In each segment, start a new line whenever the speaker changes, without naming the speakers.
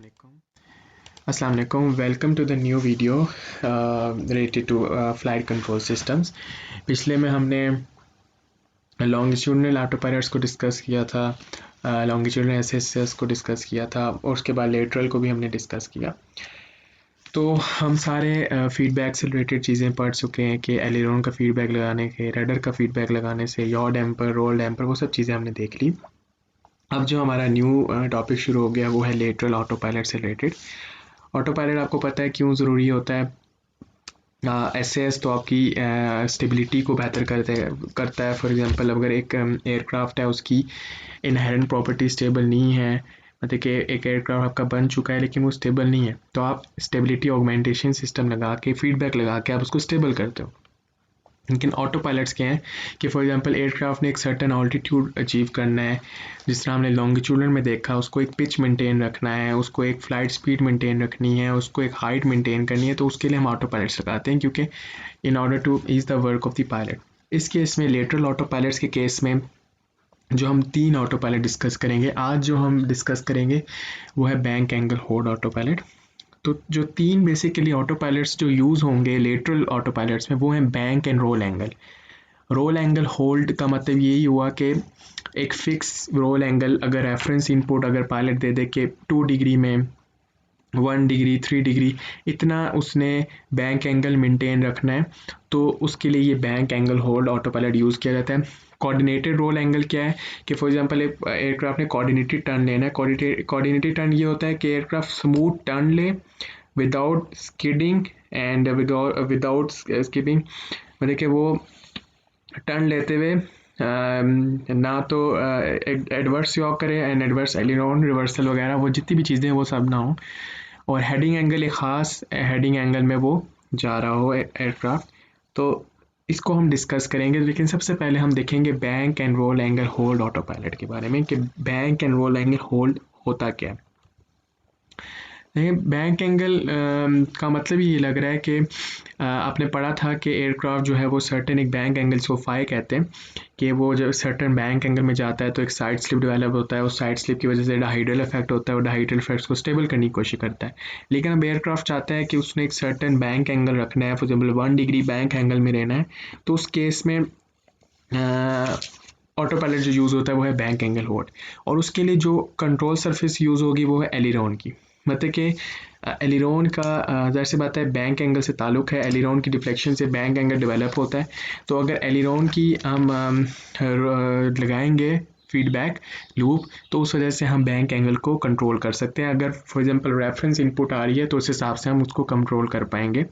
Assalamu alaikum. Welcome to the new video related to flight control systems. पिछले में हमने longitudinal auto pilots को discuss किया था, लॉन्गिट्यूडनल एसएसएस को डिस्कस किया था और उसके बाद लेटरल को भी हमने डिस्कस किया। तो हम सारे फीडबैक से रिलेटेड चीज़ें पढ़ चुके हैं कि एलिरोन का फीडबैक लगाने के, रडर का फीडबैक लगाने से, यॉ डैम्पर, रोल डैम्पर, वो सब चीज़ें हमने देख ली। अब जो हमारा न्यू टॉपिक शुरू हो गया वो है लेटरल ऑटो पायलट से रिलेटेड। ऑटो पायलट आपको पता है क्यों ज़रूरी होता है। एसएएस तो आपकी स्टेबिलिटी को बेहतर करता है। फॉर एग्जांपल अगर एक एयरक्राफ्ट है उसकी इनहेरेंट प्रॉपर्टी स्टेबल नहीं है, मतलब कि एक एयरक्राफ्ट आपका बन चुका है लेकिन वो स्टेबल नहीं है, तो आप स्टेबिलिटी ऑगमेंटेशन सिस्टम लगा के, फीडबैक लगा के आप उसको स्टेबल करते हो। लेकिन ऑटो पायलट्स क्या हैं कि फॉर एग्जांपल एयरक्राफ्ट ने एक सर्टेन ऑल्टीट्यूड अचीव करना है, जिस तरह हमने लॉन्गिट्यूडनल में देखा, उसको एक पिच मेंटेन रखना है, उसको एक फ़्लाइट स्पीड मेंटेन रखनी है, उसको एक हाइट मेंटेन करनी है, तो उसके लिए हम ऑटो पायलट्स लगाते हैं क्योंकि in order to ease the work of the pilot. इस केस में लेटरल ऑटो पायलट्स के केस में जो हम 3 ऑटो पायलट डिस्कस करेंगे, आज जो हम डिस्कस करेंगे वो है bank angle hold autopilot. तो जो 3 बेसिकली ऑटो पायलट्स जो यूज़ होंगे लेटरल ऑटो पायलट्स में वो हैं bank and roll angle. Roll angle hold का मतलब यही हुआ कि एक फिक्स रोल एंगल, अगर रेफरेंस इनपुट अगर पायलट दे दे कि 2 डिग्री में, 1 डिग्री, 3 डिग्री, इतना उसने बैंक एंगल मेंटेन रखना है, तो उसके लिए ये bank angle hold auto pilot use किया जाता है। कोऑर्डिनेटेड रोल एंगल क्या है कि फॉर एग्जांपल एक एयरक्राफ्ट ने कोऑर्डिनेटेड टर्न लेना है। कोऑर्डिनेटेड टर्न ये होता है कि एयरक्राफ्ट स्मूथ टर्न ले without skidding and without skipping, मतलब कि वो टर्न लेते हुए ना तो एडवर्स यॉक करे एंड एडवर्स एलिरोन रिवर्सल वगैरह, वो जितनी भी चीज़ें वो सब ना हो, और हेडिंग एंगल एक ख़ास हेडिंग एंगल में वो जा रहा हो एयरक्राफ्ट। तो इसको हम डिस्कस करेंगे, लेकिन सबसे पहले हम देखेंगे bank and roll angle hold autopilot के बारे में कि bank and roll angle hold होता क्या है। बैंक एंगल का मतलब ये लग रहा है कि आपने पढ़ा था कि एयरक्राफ्ट जो है वो सर्टेन एक बैंक एंगल को फाई कहते हैं कि वो जब सर्टेन बैंक एंगल में जाता है तो एक साइड स्लिप डेवलप होता है, उस साइड स्लिप की वजह से डायहाइड्रल इफेक्ट होता है और डायहाइड्रल इफेक्ट्स को स्टेबल करने की कोशिश करता है। लेकिन अब एयरक्राफ्ट चाहता है कि उसने एक सर्टेन बैंक एंगल रखना है, for example 1 degree bank angle में रहना है, तो उस केस में ऑटो पायलट जो यूज़ होता है वो है बैंक एंगल होल्ड, और उसके लिए जो कंट्रोल सरफेस यूज़ होगी वो है एलिरोन की। मतलब कि एलिरोन का ज़ाहिर सी बात है बैंक एंगल से ताल्लुक़ है, एलिरोन की डिफ्लेक्शन से बैंक एंगल डेवलप होता है। तो अगर एलिरोन की हम लगाएंगे फीडबैक लूप, तो उस वजह से हम बैंक एंगल को कंट्रोल कर सकते हैं। अगर फॉर एग्जांपल रेफरेंस इनपुट आ रही है तो उस हिसाब से हम उसको कंट्रोल कर पाएंगे।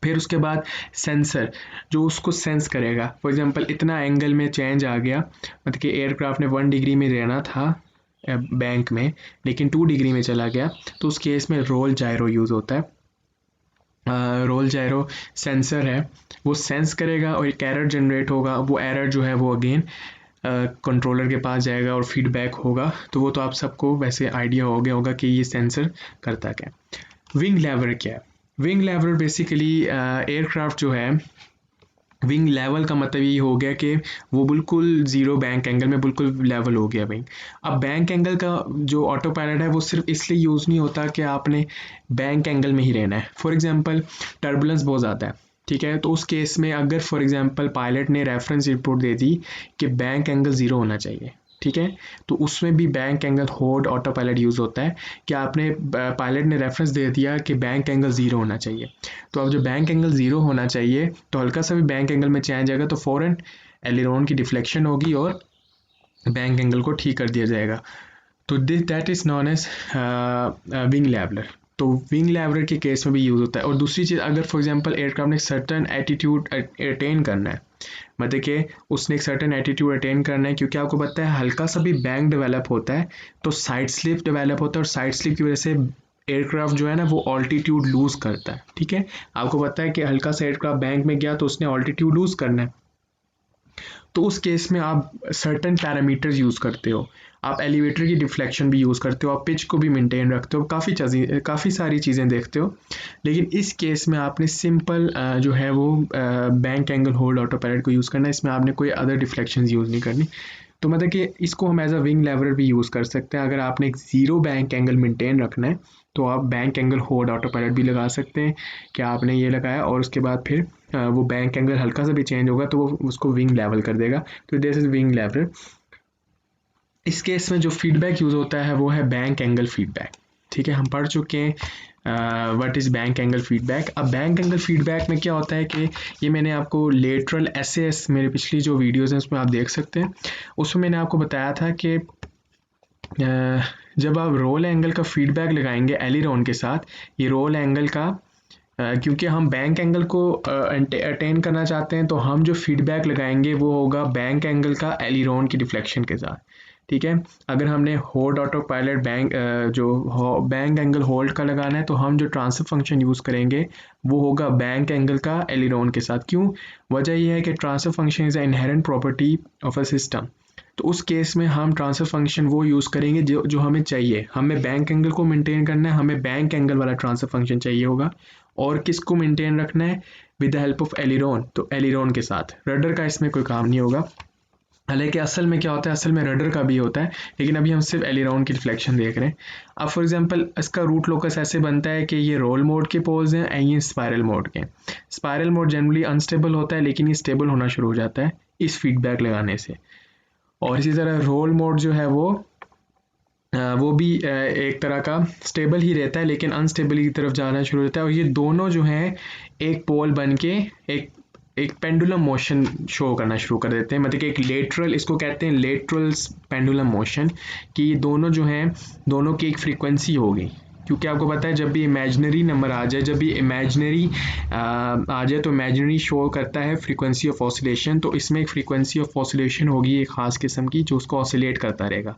फिर उसके बाद सेंसर जो उसको सेंस करेगा, फॉर एग्जांपल इतना एंगल में चेंज आ गया, मतलब कि एयरक्राफ्ट ने 1 डिग्री में रहना था बैंक में लेकिन 2 डिग्री में चला गया, तो उस केस में रोल जायरो यूज़ होता है। रोल जायरो सेंसर है, वो सेंस करेगा और एक एरर जनरेट होगा, वो एरर जो है वो अगेन कंट्रोलर के पास जाएगा और फीडबैक होगा। तो वो तो आप सबको वैसे आइडिया हो गया होगा कि ये सेंसर करता क्या है। विंग लेवर क्या है? विंग लेवर बेसिकली एयरक्राफ्ट जो है, विंग लेवल का मतलब ये हो गया कि वो बिल्कुल ज़ीरो बैंक एंगल में बिल्कुल लेवल हो गया विंग। अब बैंक एंगल का जो ऑटो पायलट है वो सिर्फ इसलिए यूज़ नहीं होता कि आपने बैंक एंगल में ही रहना है। फॉर एग्जांपल टर्बुलेंस बहुत ज़्यादा है, ठीक है, तो उस केस में अगर फॉर एग्जांपल पायलट ने रेफरेंस रिपोर्ट दे दी कि बैंक एंगल ज़ीरो होना चाहिए, ठीक है, तो उसमें भी bank angle hold auto pilot use होता है कि आपने पायलट ने रेफरेंस दे दिया कि बैंक एंगल ज़ीरो होना चाहिए। तो अब जो बैंक एंगल ज़ीरो होना चाहिए, तो हल्का सा भी बैंक एंगल में चेंज आएगा तो फ़ौरन एलिरोन की डिफ्लेक्शन होगी और बैंक एंगल को ठीक कर दिया जाएगा। तो that is known as wing leveller. तो विंग लेवलर के केस में भी यूज़ होता है। और दूसरी चीज़, अगर फॉर एग्जांपल एयरक्राफ्ट ने सर्टेन एटीट्यूड अटेन करना है, मतलब कि उसने एक सर्टेन एटीट्यूड अटेन करना है, क्योंकि आपको पता है हल्का सा भी बैंक डेवलप होता है तो साइड स्लिप डेवलप होता है, और साइड स्लिप की वजह से एयरक्राफ्ट जो है ना वो ऑल्टीट्यूड लूज़ करता है। ठीक है, आपको पता है कि हल्का सा एयरक्राफ्ट बैंक में गया तो उसने ऑल्टीट्यूड लूज़ करना है, तो उस केस में आप सर्टेन पैरामीटर्स यूज़ करते हो, आप एलिवेटर की डिफ्लेक्शन भी यूज़ करते हो, आप पिच को भी मेंटेन रखते हो, काफ़ी सारी चीज़ें देखते हो। लेकिन इस केस में आपने सिंपल जो है वो bank angle hold auto pilot को यूज़ करना है, इसमें आपने कोई अदर डिफ्लेक्शन यूज़ नहीं करनी। तो मतलब कि इसको हम एज अ विंग लेवलर भी यूज़ कर सकते हैं। अगर आपने एक ज़ीरो बैंक एंगल मेंटेन रखना है तो आप bank angle hold auto pilot भी लगा सकते हैं कि आपने ये लगाया और उसके बाद फिर वो बैंक एंगल हल्का सा भी चेंज होगा तो वो उसको विंग लेवल कर देगा। तो दिस इज विंग लेवलर। इस केस में जो फीडबैक यूज़ होता है वो है बैंक एंगल फीडबैक। ठीक है, हम पढ़ चुके हैं what is bank angle feedback. अब बैंक एंगल फीडबैक में क्या होता है कि ये मैंने आपको लेटरल एसएएस मेरे पिछली जो वीडियोज़ हैं उसमें आप देख सकते हैं। उसमें मैंने आपको बताया था कि जब आप रोल एंगल का फीडबैक लगाएंगे एलिरोन के साथ, ये रोल एंगल का क्योंकि हम बैंक एंगल को अटेन करना चाहते हैं तो हम जो फीडबैक लगाएंगे वो होगा बैंक एंगल का एलिरोन की डिफ्लेक्शन के साथ। ठीक है, अगर हमने hold auto pilot bank angle hold का लगाना है तो हम जो ट्रांसफर फंक्शन यूज़ करेंगे वो होगा बैंक एंगल का एलिरोन के साथ। क्यों? वजह यह है कि transfer function is a inherent property of a system. तो उस केस में हम ट्रांसफर फंक्शन वो यूज़ करेंगे जो हमें चाहिए। हमें बैंक एंगल को मेंटेन करना है, हमें बैंक एंगल वाला ट्रांसफर फंक्शन चाहिए होगा। और किसको मेंटेन रखना है? विद द हेल्प ऑफ एलिरोन, तो एलिरोन के साथ। रडर का इसमें कोई काम नहीं होगा। हालांकि असल में क्या होता है, असल में रडर का भी होता है, लेकिन अभी हम सिर्फ एलिरोन की रिफ्लेक्शन देख रहे हैं। अब फॉर एग्जांपल इसका रूट लोकस ऐसे बनता है कि ये रोल मोड के पोल्स हैं और ये स्पायरल मोड के। स्पायरल मोड जनरली अनस्टेबल होता है लेकिन ये स्टेबल होना शुरू हो जाता है इस फीडबैक लगाने से। और इसी तरह रोल मोड जो है वो भी एक तरह का स्टेबल ही रहता है लेकिन अनस्टेबल की तरफ जाना शुरू होता है। और ये दोनों जो हैं एक पोल बन के एक पेंडुलम मोशन शो करना शुरू कर देते हैं। मतलब कि एक लेटरल, इसको कहते हैं लेटरल पेंडुलम मोशन, कि ये दोनों जो हैं दोनों की एक फ्रीक्वेंसी होगी। क्योंकि आपको पता है जब भी इमेजिनरी नंबर आ जाए, जब भी इमेजिनरी आ जाए तो इमेजिनरी शो करता है फ्रीक्वेंसी ऑफ ऑसिलेशन। तो इसमें एक फ्रीक्वेंसी ऑफ ऑसिलेशन होगी एक ख़ास किस्म की जो उसको ऑसिलेट करता रहेगा।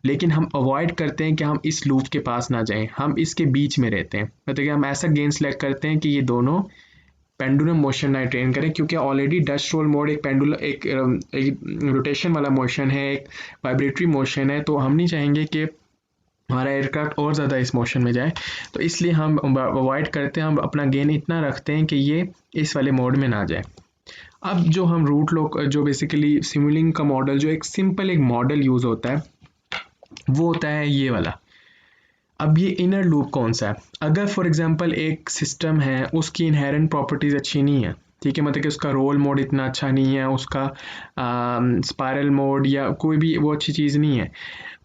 लेकिन हम अवॉइड करते हैं कि हम इस लूप के पास ना जाएं, हम इसके बीच में रहते हैं। मतलब कि हम ऐसा गेन सेलेक्ट करते हैं कि ये दोनों पेंडुलम मोशन ना ट्रेन करें, क्योंकि ऑलरेडी डस्ट रोल मोड एक रोटेशन वाला मोशन है, एक वाइब्रेटरी मोशन है। तो हम नहीं चाहेंगे कि हमारा एयरक्राफ्ट और ज़्यादा इस मोशन में जाए। तो इसलिए हम अवॉइड करते हैं, हम अपना गेन इतना रखते हैं कि ये इस वाले मोड में ना जाए। अब जो हम रूट लोग जो बेसिकली सिमुलिंग का मॉडल, जो एक सिंपल एक मॉडल यूज़ होता है वो होता है ये वाला। अब ये इनर लूप कौन सा है? अगर फॉर एग्जांपल एक सिस्टम है उसकी इनहेरेंट प्रॉपर्टीज़ अच्छी नहीं है, ठीक है, मतलब कि उसका रोल मोड इतना अच्छा नहीं है, उसका स्पायरल मोड या कोई भी वो अच्छी चीज़ नहीं है,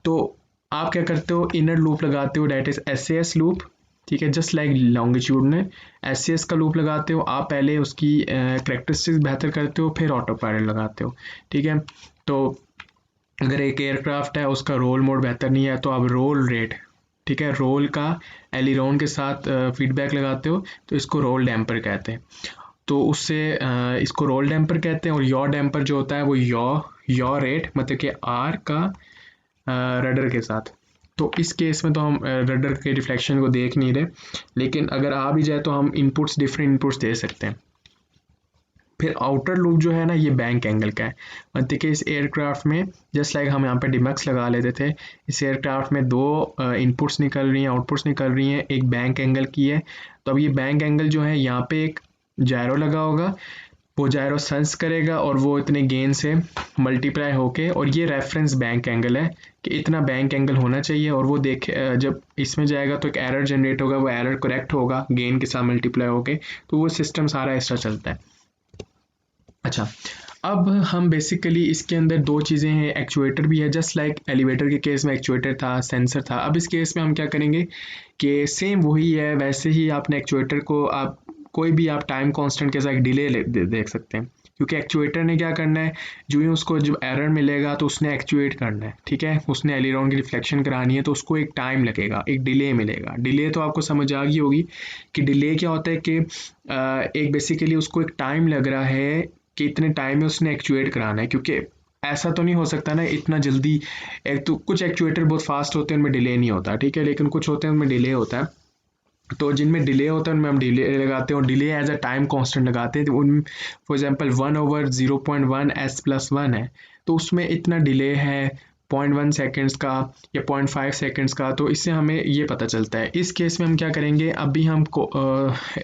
तो आप क्या करते हो? इनर लूप लगाते हो, डेट इज एसएएस लूप। ठीक है, जस्ट लाइक लॉन्गिट्यूड में एसएएस का लूप लगाते हो आप। पहले उसकी कैरेक्टरिस्टिक्स बेहतर करते हो, फिर ऑटो पायलट लगाते हो। ठीक है, तो अगर एक एयरक्राफ्ट है उसका रोल मोड बेहतर नहीं है तो आप रोल रेट, ठीक है, रोल का एलिरोन के साथ फीडबैक लगाते हो, तो इसको रोल डैम्पर कहते हैं। तो उससे इसको रोल डैम्पर कहते हैं। और यॉ डैम्पर जो होता है वो यॉ रेट, मतलब कि आर का रडर के साथ। तो इस केस में तो हम रडर के रिफ्लेक्शन को देख नहीं रहे, लेकिन अगर आ भी जाए तो हम डिफरेंट इनपुट्स दे सकते हैं। फिर आउटर लूप जो है ना, ये बैंक एंगल का है। मतलब कि इस एयरक्राफ्ट में जस्ट लाइक हम यहाँ पे डिमक्स लगा लेते थे, इस एयरक्राफ्ट में दो इनपुट्स निकल रही हैं, आउटपुट्स निकल रही हैं, एक बैंक एंगल की है। तो अब ये बैंक एंगल जो है यहाँ पे एक जायरो लगा होगा, वो जायरो सेंस करेगा और वो इतने गेन से मल्टीप्लाई होके, और ये रेफरेंस बैंक एंगल है कि इतना बैंक एंगल होना चाहिए। और वो देखे जब इसमें जाएगा तो एक एरर जनरेट होगा, वो एरर करेक्ट होगा गेन के साथ मल्टीप्लाई होके, तो वो सिस्टम सारा एक्स्ट्रा चलता है। अच्छा, अब हम बेसिकली इसके अंदर दो चीज़ें हैं, एक्चुएटर भी है, जस्ट लाइक एलिवेटर के केस में एक्चुएटर था, सेंसर था। अब इस केस में हम क्या करेंगे कि सेम वही है, वैसे ही आपने एक्चुएटर को आप कोई भी आप टाइम कांस्टेंट के साथ डिले देख सकते हैं। क्योंकि एक्चुएटर ने क्या करना है, जो ही उसको जब एरर मिलेगा तो उसने एक्चुएट करना है। ठीक है, उसने एलिरोन की रिफ्लेक्शन करानी है तो उसको एक टाइम लगेगा, एक डिले मिलेगा। डिले तो आपको समझ आ गई होगी कि डिले क्या होता है कि एक बेसिकली उसको एक टाइम लग रहा है कि इतने टाइम में उसने एक्चुएट कराना है। क्योंकि ऐसा तो नहीं हो सकता ना इतना जल्दी। एक तो कुछ एक्चुएटर बहुत फास्ट होते हैं, उनमें डिले नहीं होता, ठीक है, लेकिन कुछ होते हैं उनमें डिले होता है। तो जिनमें डिले होता है उनमें हम डिले लगाते हैं, और delay as a time constant लगाते हैं। तो उन फॉर एग्जांपल 1/0.1 s+1 है, तो उसमें इतना डिले है, 0.1 सेकेंड्स का या 0.5 सेकेंड्स का, तो इससे हमें ये पता चलता है। इस केस में हम क्या करेंगे, अभी हम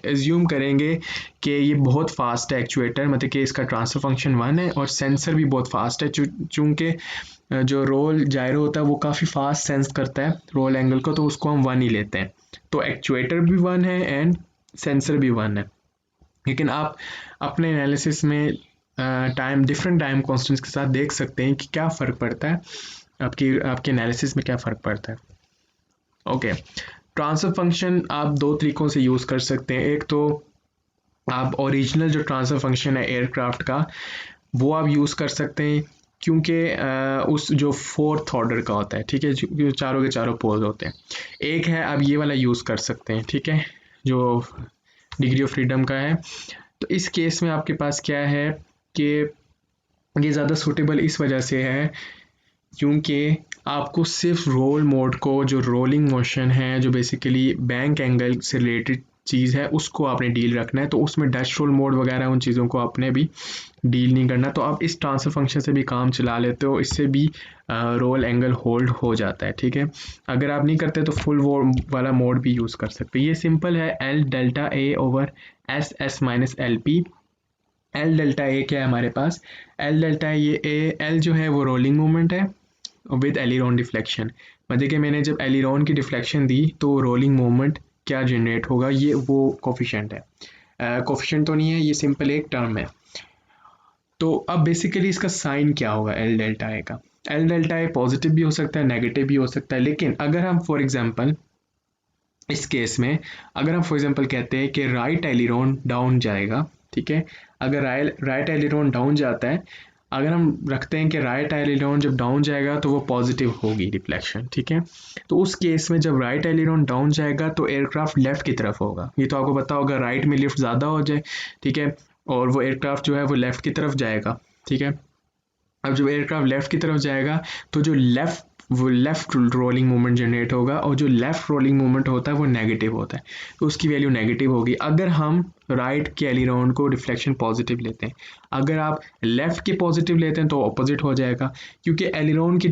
एज्यूम करेंगे कि ये बहुत फास्ट है एक्चुएटर, मतलब कि इसका ट्रांसफर फंक्शन 1 है और सेंसर भी बहुत फास्ट है, चूँकि जो रोल जायरो होता है वो काफ़ी फास्ट सेंस करता है रोल एंगल को, तो उसको हम 1 ही लेते हैं। तो एक्चुएटर भी 1 है एंड सेंसर भी 1 है। लेकिन आप अपने एनालिसिस में डिफरेंट टाइम कॉन्स्टेंट्स के साथ देख सकते हैं कि क्या फ़र्क पड़ता है, आपके एनालिसिस में क्या फ़र्क पड़ता है। ओके, ट्रांसफर फंक्शन आप 2 तरीक़ों से यूज़ कर सकते हैं। एक तो आप ओरिजिनल जो ट्रांसफर फंक्शन है एयरक्राफ्ट का, वो आप यूज़ कर सकते हैं, क्योंकि उस जो 4th ऑर्डर का होता है, ठीक है, जो चारों के चारों पोल्स होते हैं। एक है आप ये वाला यूज़ कर सकते हैं, ठीक है, जो डिग्री ऑफ फ्रीडम का है। तो इस केस में आपके पास क्या है कि ये ज़्यादा सूटेबल इस वजह से है क्योंकि आपको सिर्फ रोल मोड को, जो रोलिंग मोशन है, जो बेसिकली बैंक एंगल से रिलेटेड चीज़ है, उसको आपने डील रखना है। तो उसमें डैश रोल मोड वगैरह उन चीज़ों को आपने भी डील नहीं करना। तो आप इस ट्रांसफर फंक्शन से भी काम चला लेते हो, इससे भी रोल एंगल होल्ड हो जाता है, ठीक है। अगर आप नहीं करते तो फुल वाला मोड भी यूज़ कर सकते हैं। ये सिंपल है, L delta A over S S minus L P. L delta A क्या है हमारे पास, एल डेल्टा ये ए, एल जो है वो रोलिंग मोमेंट है विद एलिरोन डिफ्लेक्शन, मतलब कि मैंने जब एलिरोन की डिफ्लेक्शन दी तो रोलिंग मोमेंट क्या जनरेट होगा, ये वो कोफिशिएंट है। कोफिशिएंट तो नहीं है, ये सिंपल एक टर्म है। तो अब बेसिकली इसका साइन क्या होगा एल डेल्टा ए का, एल डेल्टा ए पॉजिटिव भी हो सकता है, नेगेटिव भी हो सकता है। लेकिन अगर हम फॉर एग्जांपल इस केस में अगर हम फॉर एग्जांपल कहते हैं कि राइट एलिरोन डाउन जाएगा, ठीक है, अगर राइट एलिरोन डाउन जाता है, अगर हम रखते हैं कि राइट एलिरोन जब डाउन जाएगा तो वो पॉजिटिव होगी रिफ्लेक्शन, ठीक है। तो उस केस में जब राइट एलिरोन डाउन जाएगा तो एयरक्राफ्ट लेफ्ट की तरफ होगा। ये तो आपको पता होगा, राइट में लिफ्ट ज़्यादा हो जाए, ठीक है, और वो एयरक्राफ्ट जो है वो लेफ्ट की तरफ जाएगा, ठीक है। अब जब एयरक्राफ्ट लेफ्ट की तरफ जाएगा तो जो लेफ्ट रोलिंग मूवमेंट जनरेट होगा, और जो लेफ्ट रोलिंग मूवमेंट होता है वो नेगेटिव होता है, तो उसकी वैल्यू नेगेटिव होगी अगर हम राइट के एलिरोन को डिफ्लेक्शन पॉजिटिव लेते हैं। अगर आप लेफ्ट के पॉजिटिव लेते हैं तो ऑपोजिट हो जाएगा, क्योंकि एलिरोन की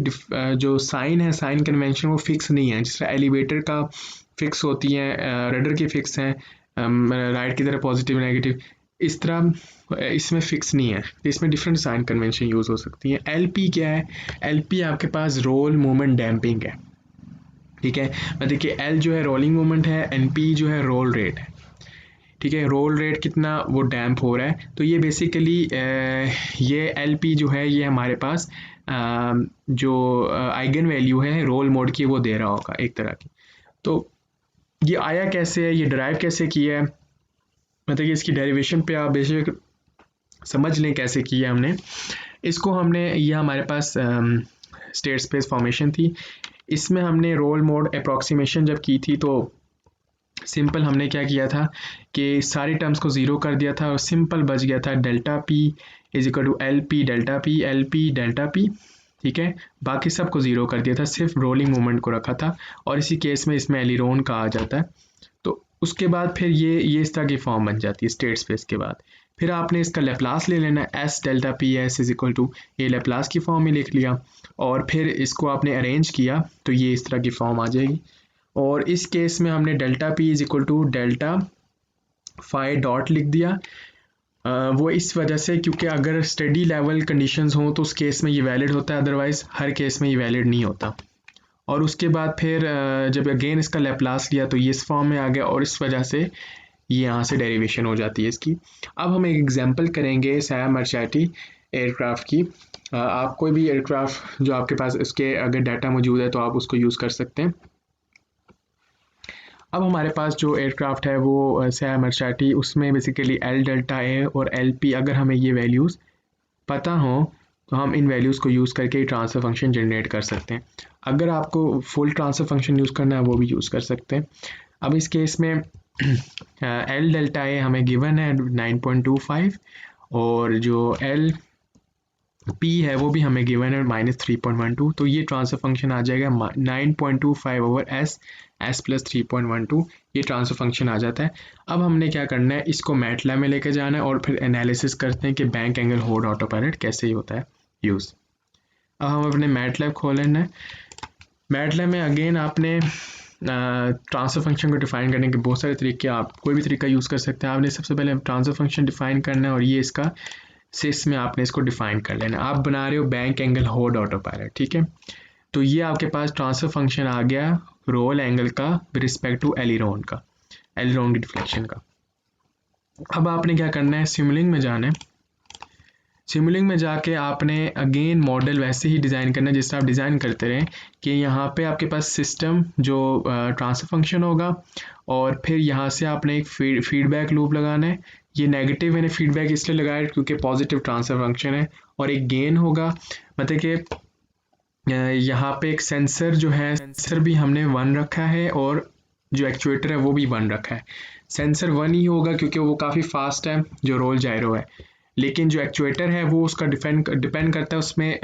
जो साइन है, साइन कन्वेंशन वो फिक्स नहीं है। जिस तरह एलिवेटर का फिक्स होती है, रडर की फिक्स है, राइट की तरफ पॉजिटिव नेगेटिव, इस तरह इसमें फिक्स नहीं है, इसमें डिफरेंट साइन कन्वेंशन यूज़ हो सकती हैं। एलपी क्या है, एलपी आपके पास रोल मोमेंट डैम्पिंग है, ठीक है। देखिए एल जो है रोलिंग मोमेंट है, एनपी जो है रोल रेट है, ठीक है। रोल रेट कितना वो डैम्प हो रहा है, तो ये बेसिकली ये एलपी जो है ये हमारे पास जो आइगन वैल्यू है रोल मोड की वो दे रहा होगा एक तरह की। तो ये आया कैसे है, ये डिराइव कैसे किया है, मतलब कि इसकी डेरिवेशन पे आप बेशक समझ लें कैसे किया हमने इसको। हमने ये हमारे पास स्टेट स्पेस फॉर्मेशन थी, इसमें हमने रोल मोड अप्रॉक्सीमेशन जब की थी तो सिंपल हमने क्या किया था कि सारी टर्म्स को ज़ीरो कर दिया था और सिंपल बच गया था delta P is equal to L P delta P, L P delta P, ठीक है। बाकी सबको ज़ीरो कर दिया था, सिर्फ रोलिंग मूवमेंट को रखा था, और इसी केस में इसमें एलिरोन का आ जाता है। तो उसके बाद फिर ये इस तरह की फॉर्म बन जाती है स्टेट स्पेस के बाद। फिर आपने इसका लेप्लास ले लेना, S delta P S is equal to, ये लेप्लास की फॉर्म में लिख लिया, और फिर इसको आपने अरेंज किया तो ये इस तरह की फॉर्म आ जाएगी। और इस केस में हमने delta P is equal to delta phi dot लिख दिया, वो इस वजह से क्योंकि अगर स्टडी लेवल कंडीशंस हों तो उस केस में ये वैलिड होता है, अदरवाइज हर केस में ये वैलिड नहीं होता। और उसके बाद फिर जब अगेन इसका लेप्लास लिया तो ये इस फॉर्म में आ गया, और इस वजह से ये यहाँ से डेरिवेशन हो जाती है इसकी। अब हम एक एग्जांपल करेंगे सैम मार्शेट्टी एयरक्राफ्ट की। आप कोई भी एयरक्राफ्ट जो आपके पास इसके अगर डाटा मौजूद है तो आप उसको यूज़ कर सकते हैं। अब हमारे पास जो एयरक्राफ्ट है वो सैम मार्शेट्टी, उसमें बेसिकली एल डेल्टा ए और एल पी अगर हमें ये वैल्यूज़ पता हो तो हम इन वैल्यूज़ को यूज़ करके ट्रांसफ़र फंक्शन जनरेट कर सकते हैं। अगर आपको फुल ट्रांसफ़र फंक्शन यूज़ करना है वो भी यूज़ कर सकते हैं। अब इस केस में एल डेल्टा ए हमें गिवन है 9.25, और जो एल पी है वो भी हमें गिवन है -3.12, तो ये ट्रांसफ़र फंक्शन आ जाएगा 9.25 ओवर एस प्लस 3.12, ये ट्रांसफ़र फंक्शन आ जाता है। अब हमने क्या करना है, इसको मैटलैब में लेके जाना है और फिर एनालिसिस करते हैं कि bank angle hold auto pilot कैसे ही होता है यूज़। अब हम अपने मैटलैब खोल लेना है। मैटलैब में अगेन आपने ट्रांसफर फंक्शन को डिफाइन करने के बहुत सारे तरीके, आप कोई भी तरीका यूज़ कर सकते हैं। आपने सबसे पहले ट्रांसफर फंक्शन डिफाइन करना है और ये इसका सिस में आपने इसको डिफाइन कर लेना। आप बना रहे हो बैंक एंगल होड ऑटो पायलट, ठीक है। तो ये आपके पास ट्रांसफर फंक्शन आ गया रोल एंगल का विद रिस्पेक्ट टू एलिरोन का, एलिरोन की डिफ्लेक्शन का। अब आपने क्या करना है, सिमुलिंक में जाना है। सिमुलिंक में जाके आपने अगेन मॉडल वैसे ही डिज़ाइन करना है जिस तरह आप डिज़ाइन करते रहें, कि यहाँ पे आपके पास सिस्टम जो ट्रांसफर फंक्शन होगा और फिर यहाँ से आपने एक फीडबैक लूप लगाना है। ये नेगेटिव मैंने फीडबैक इसलिए लगाया क्योंकि पॉजिटिव ट्रांसफर फंक्शन है। और एक गेन होगा, मतलब कि यहाँ पे एक सेंसर जो है, सेंसर भी हमने 1 रखा है और जो एक्चुएटर है वो भी 1 रखा है। सेंसर 1 ही होगा क्योंकि वो काफ़ी फास्ट है जो रोल जायरो है, लेकिन जो एक्चुएटर है वो उसका डिपेंड करता है, उसमें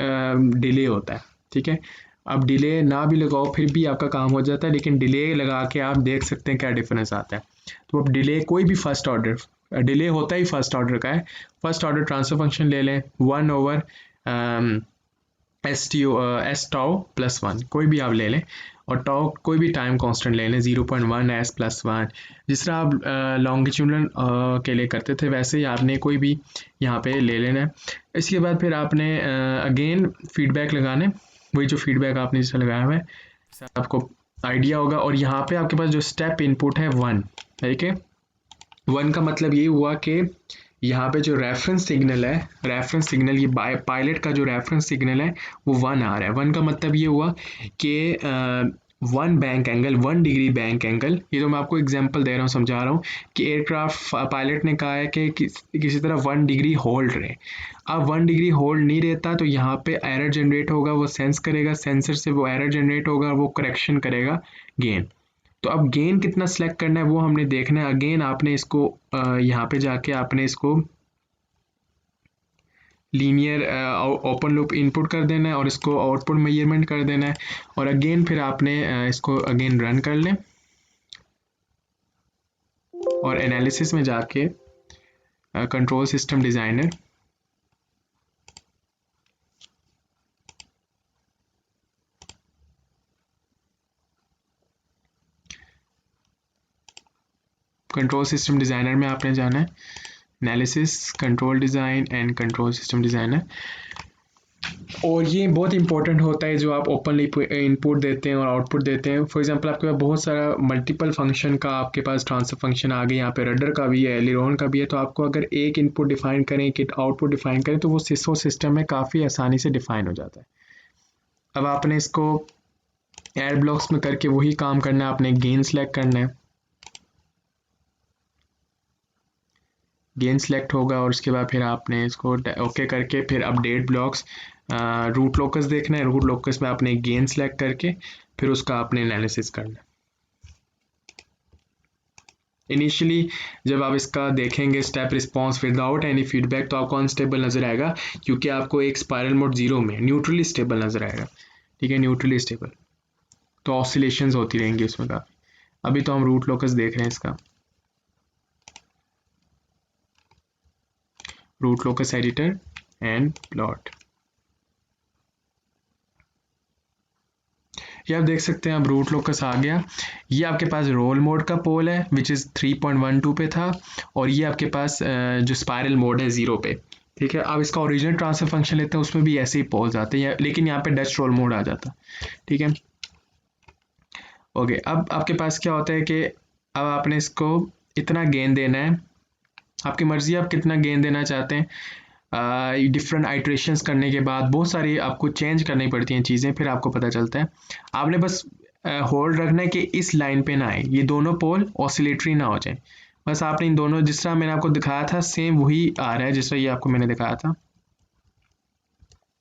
डिले होता है, ठीक है। अब डिले ना भी लगाओ फिर भी आपका काम हो जाता है, लेकिन डिले लगा के आप देख सकते हैं क्या डिफरेंस आता है। तो अब डिले कोई भी फर्स्ट ऑर्डर डिले होता ही फर्स्ट ऑर्डर का है। फर्स्ट ऑर्डर ट्रांसफर फंक्शन ले लें 1/s टाउ प्लस 1 कोई भी आप ले लें, और टाउ कोई भी टाइम कांस्टेंट ले लें 0.1 s प्लस 1, जिस तरह आप लॉन्गिट्यूडनल के लिए करते थे वैसे ही आपने कोई भी यहाँ पे ले लेना है। इसके बाद फिर आपने अगेन फीडबैक लगाना है, वही जो फीडबैक आपने जिससे लगाया हुआ है आपको आइडिया होगा। और यहाँ पे आपके पास जो स्टेप इनपुट है 1, ठीक है। 1 का मतलब ये हुआ कि यहाँ पे जो रेफरेंस सिग्नल है, रेफरेंस सिग्नल ये पायलट का जो रेफरेंस सिग्नल है वो 1 आ रहा है। 1 का मतलब ये हुआ कि 1 bank angle 1 degree bank angle, ये तो मैं आपको एग्जांपल दे रहा हूँ, समझा रहा हूँ कि एयरक्राफ्ट पायलट ने कहा है कि किसी तरह 1 डिग्री होल्ड रहे। अब 1 डिग्री होल्ड नहीं रहता तो यहाँ पे एरर जनरेट होगा, वो सेंस करेगा, सेंसर से वो एरर जनरेट होगा, वो करेक्शन करेगा गेन। तो अब गेन कितना सेलेक्ट करना है वो हमने देखना है। अगेन आपने इसको यहाँ पे जाके आपने इसको लीनियर ओपन लूप इनपुट कर देना है और इसको आउटपुट मेजरमेंट कर देना है। और अगेन फिर आपने इसको अगेन रन कर लें और एनालिसिस में जाके control system designer control system designer में आपने जाना है, analysis, control design and control system designer. और ये बहुत इंपॉर्टेंट होता है जो आप ओपनली इनपुट देते हैं और आउटपुट देते हैं। फॉर एग्जांपल आपके पास बहुत सारा मल्टीपल फंक्शन का आपके पास ट्रांसफर फंक्शन आ गए, यहाँ पे रडर का भी है, एलिरोन का भी है। तो आपको अगर एक इनपुट डिफाइन करें कि आउटपुट डिफाइन करें तो वो सिसो सिस्टम में काफ़ी आसानी से डिफाइन हो जाता है। अब आपने इसको एड ब्लॉक्स में करके वही काम करना है, आपने गेन सेलेक्ट करना है, गेन सेलेक्ट होगा और उसके बाद फिर आपने इसको ओके करके फिर अपडेट ब्लॉक्स रूट लोकस देखना है। रूट लोकस में आपने गेन सेलेक्ट करके फिर उसका आपने एनालिसिस करना है। इनिशियली जब आप इसका देखेंगे step response without any feedback तो आपको अनस्टेबल नज़र आएगा, क्योंकि आपको एक स्पायरल मोड 0 में न्यूट्रली स्टेबल नज़र आएगा, ठीक है, न्यूट्रली स्टेबल। तो ऑसिलेशंस होती रहेंगी उसमें काफ़ी। अभी तो हम रूट लोकस देख रहे हैं इसका, root locus editor and plot. ये आप देख सकते हैं अब रूट लोकस आ गया। ये आपके पास रोल मोड का पोल है विच इज़ 3.12 पे था, और ये आपके पास जो स्पायरल मोड है 0 पे, ठीक है। अब इसका ओरिजिनल ट्रांसफर फंक्शन लेते हैं, उसमें भी ऐसे ही पोल्स आते हैं, लेकिन यहाँ पे डच रोल मोड आ जाता, ठीक है। ओके, अब आपके पास क्या होता है कि अब आपने इसको इतना गेन देना है, आपकी मर्जी आप कितना गेन देना चाहते हैं। डिफरेंट आइट्रेशंस करने के बाद बहुत सारी आपको चेंज करनी पड़ती हैं चीज़ें, फिर आपको पता चलता है। आपने बस होल्ड रखना है कि इस लाइन पे ना आए, ये दोनों पोल ऑसिलेटरी ना हो जाए। बस आपने इन दोनों, जिस तरह मैंने आपको दिखाया था सेम वही आ रहा है जिस तरह ये आपको मैंने दिखाया था।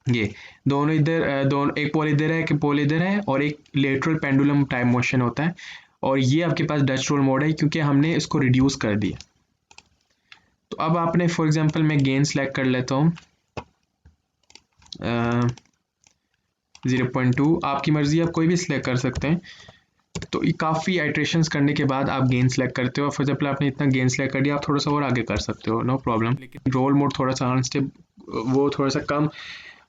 ये दोनों इधर, दोनों एक पोल इधर है, एक पोल इधर है, और एक लेटरल पेंडुलम टाइप मोशन होता है। और ये आपके पास डच रोल मोड है क्योंकि हमने इसको रिड्यूस कर दिया। तो अब आपने फॉर एग्जांपल मैं गेन सेलेक्ट कर लेता हूँ 0.2, आपकी मर्जी आप कोई भी सिलेक्ट कर सकते हैं। तो ये काफ़ी आइट्रेशंस करने के बाद आप गेन सेलेक्ट करते हो। फॉर एग्जांपल आपने इतना गेन सेलेक्ट कर दिया, आप थोड़ा सा और आगे कर सकते हो, नो प्रॉब्लम। लेकिन रोल मोड थोड़ा सा अनस्टेबल, वो थोड़ा सा कम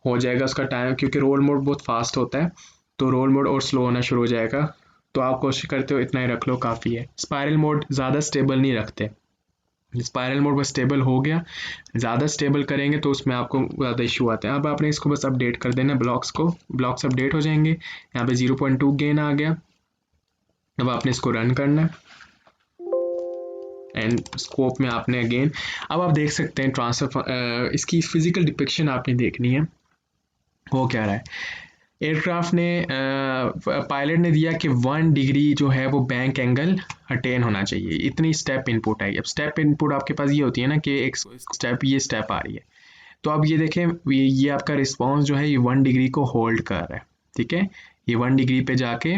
हो जाएगा उसका टाइम, क्योंकि रोल मोड बहुत फास्ट होता है तो रोल मोड और स्लो होना शुरू हो जाएगा। तो आप कोशिश करते हो इतना ही रख लो, काफ़ी है। स्पायरल मोड ज़्यादा स्टेबल नहीं रखते, स्पायरल मोड बस स्टेबल हो गया, ज़्यादा स्टेबल करेंगे तो उसमें आपको ज़्यादा इशू आते हैं। अब आपने इसको बस अपडेट कर देना ब्लॉक्स को, ब्लॉक्स अपडेट हो जाएंगे। यहाँ पे 0.2 गेन आ गया। अब आपने इसको रन करना है एंड स्कोप में आपने अगेन, अब आप देख सकते हैं ट्रांसफर, इसकी फिजिकल डिपिक्शन आपने देखनी है हो क्या रहा है। एयरक्राफ्ट ने पायलट ने दिया कि 1 डिग्री जो है वो बैंक एंगल अटेन होना चाहिए, इतनी स्टेप इनपुट आई। अब स्टेप इनपुट आपके पास ये होती है ना कि एक स्टेप, ये स्टेप आ रही है। तो अब ये देखें, ये आपका रिस्पॉन्स जो है ये 1 डिग्री को होल्ड कर रहा है, ठीक है। ये 1 डिग्री पे जाके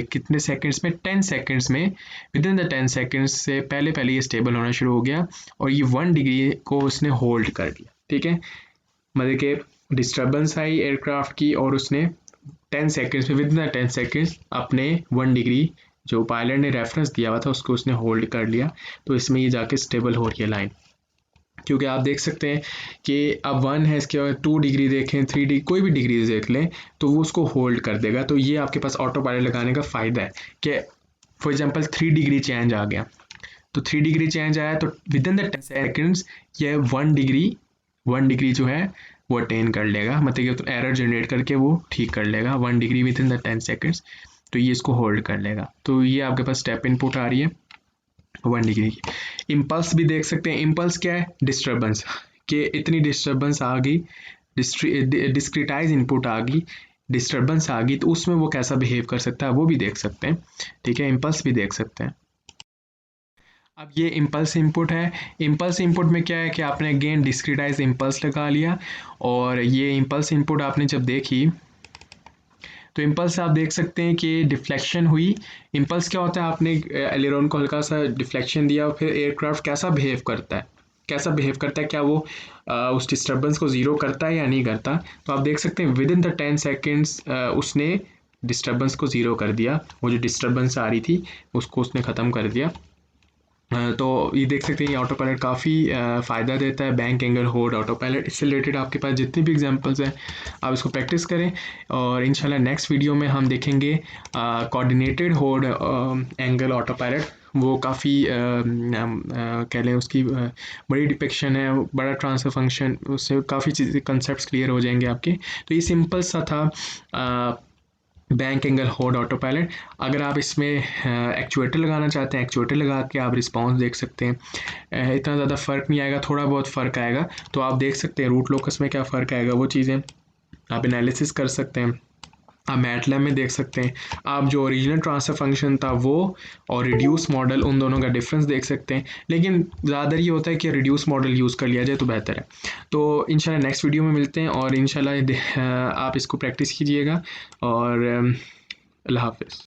कितने सेकंड्स में, 10 सेकंड्स में, विद इन द 10 सेकंड्स से पहले पहले ये स्टेबल होना शुरू हो गया और ये 1 डिग्री को उसने होल्ड कर दिया, ठीक है। मतलब कि डिस्टर्बेंस आई एयरक्राफ्ट की और उसने 10 सेकंड्स में, विद इन द 10 सेकंड्स अपने 1 डिग्री जो पायलट ने रेफरेंस दिया हुआ था उसको उसने होल्ड कर लिया। तो इसमें ये जाके स्टेबल हो रही है लाइन, क्योंकि आप देख सकते हैं कि अब 1 है, इसके बाद 2 डिग्री देखें, 3 डिग्री, कोई भी डिग्री देख लें तो वो उसको होल्ड कर देगा। तो ये आपके पास ऑटो पायलट लगाने का फ़ायदा है कि फॉर एग्जांपल 3 डिग्री चेंज आ गया, तो 3 डिग्री चेंज आया तो विद इन द 10 सेकंड्स ये 1 डिग्री जो है वो अटेन कर लेगा, मतलब कि तो एरर जनरेट करके वो ठीक कर लेगा 1 degree with in the 10 seconds. तो ये इसको होल्ड कर लेगा। तो ये आपके पास स्टेप इनपुट आ रही है 1 डिग्री की। इम्पल्स भी देख सकते हैं, इम्पल्स क्या है, डिस्टर्बेंस, कि इतनी डिस्टर्बेंस आ गई, डिस्क्रिटाइज इनपुट आ गई, डिस्टर्बेंस आ गई, तो उसमें वो कैसा बिहेव कर सकता है वो भी देख सकते हैं, ठीक है। इम्पल्स भी देख सकते हैं। अब ये इम्पल्स इनपुट है, इम्पल्स इनपुट में क्या है कि आपने अगेन डिस्क्रिटाइज इम्पल्स लगा लिया और ये इम्पल्स इनपुट आपने जब देखी तो इम्पल्स आप देख सकते हैं कि डिफ्लेक्शन हुई। इम्पल्स क्या होता है, आपने एलेरोन को हल्का सा डिफ्लेक्शन दिया, फिर एयरक्राफ्ट कैसा बिहेव करता है, क्या वो उस डिस्टर्बेंस को ज़ीरो करता है या नहीं करता। तो आप देख सकते हैं विद इन द 10 सेकेंड्स उसने डिस्टर्बेंस को ज़ीरो कर दिया, वो जो डिस्टर्बेंस आ रही थी उसको उसने ख़त्म कर दिया। तो ये देख सकते हैं ये ऑटो पायलट काफ़ी फ़ायदा देता है, bank angle hold auto pilot. इससे रिलेटेड आपके पास जितनी भी एग्जांपल्स हैं आप इसको प्रैक्टिस करें और इंशाल्लाह नेक्स्ट वीडियो में हम देखेंगे coordinated hold angle auto pilot. वो काफ़ी कह लें उसकी बड़ी डिपिक्शन है, बड़ा ट्रांसफर फंक्शन, उससे काफ़ी चीज़ें कंसेप्ट्स क्लियर हो जाएंगे आपके। तो ये सिंपल सा था bank angle hold auto pilot. अगर आप इसमें एक्चुएटर लगाना चाहते हैं, एक्चुएटर लगा के आप रिस्पांस देख सकते हैं। इतना ज़्यादा फ़र्क नहीं आएगा, थोड़ा बहुत फ़र्क आएगा। तो आप देख सकते हैं रूट लोकस में क्या फ़र्क आएगा, वो चीज़ें आप एनालिसिस कर सकते हैं। आप मैटलैब में देख सकते हैं, आप जो ओरिजिनल ट्रांसफर फंक्शन था वो और रिड्यूस मॉडल, उन दोनों का डिफरेंस देख सकते हैं। लेकिन ज़्यादा ये होता है कि रिड्यूस मॉडल यूज़ कर लिया जाए तो बेहतर है। तो इंशाल्लाह नेक्स्ट वीडियो में मिलते हैं और इंशाल्लाह आप इसको प्रैक्टिस कीजिएगा और अल्लाह हाफ़िज़।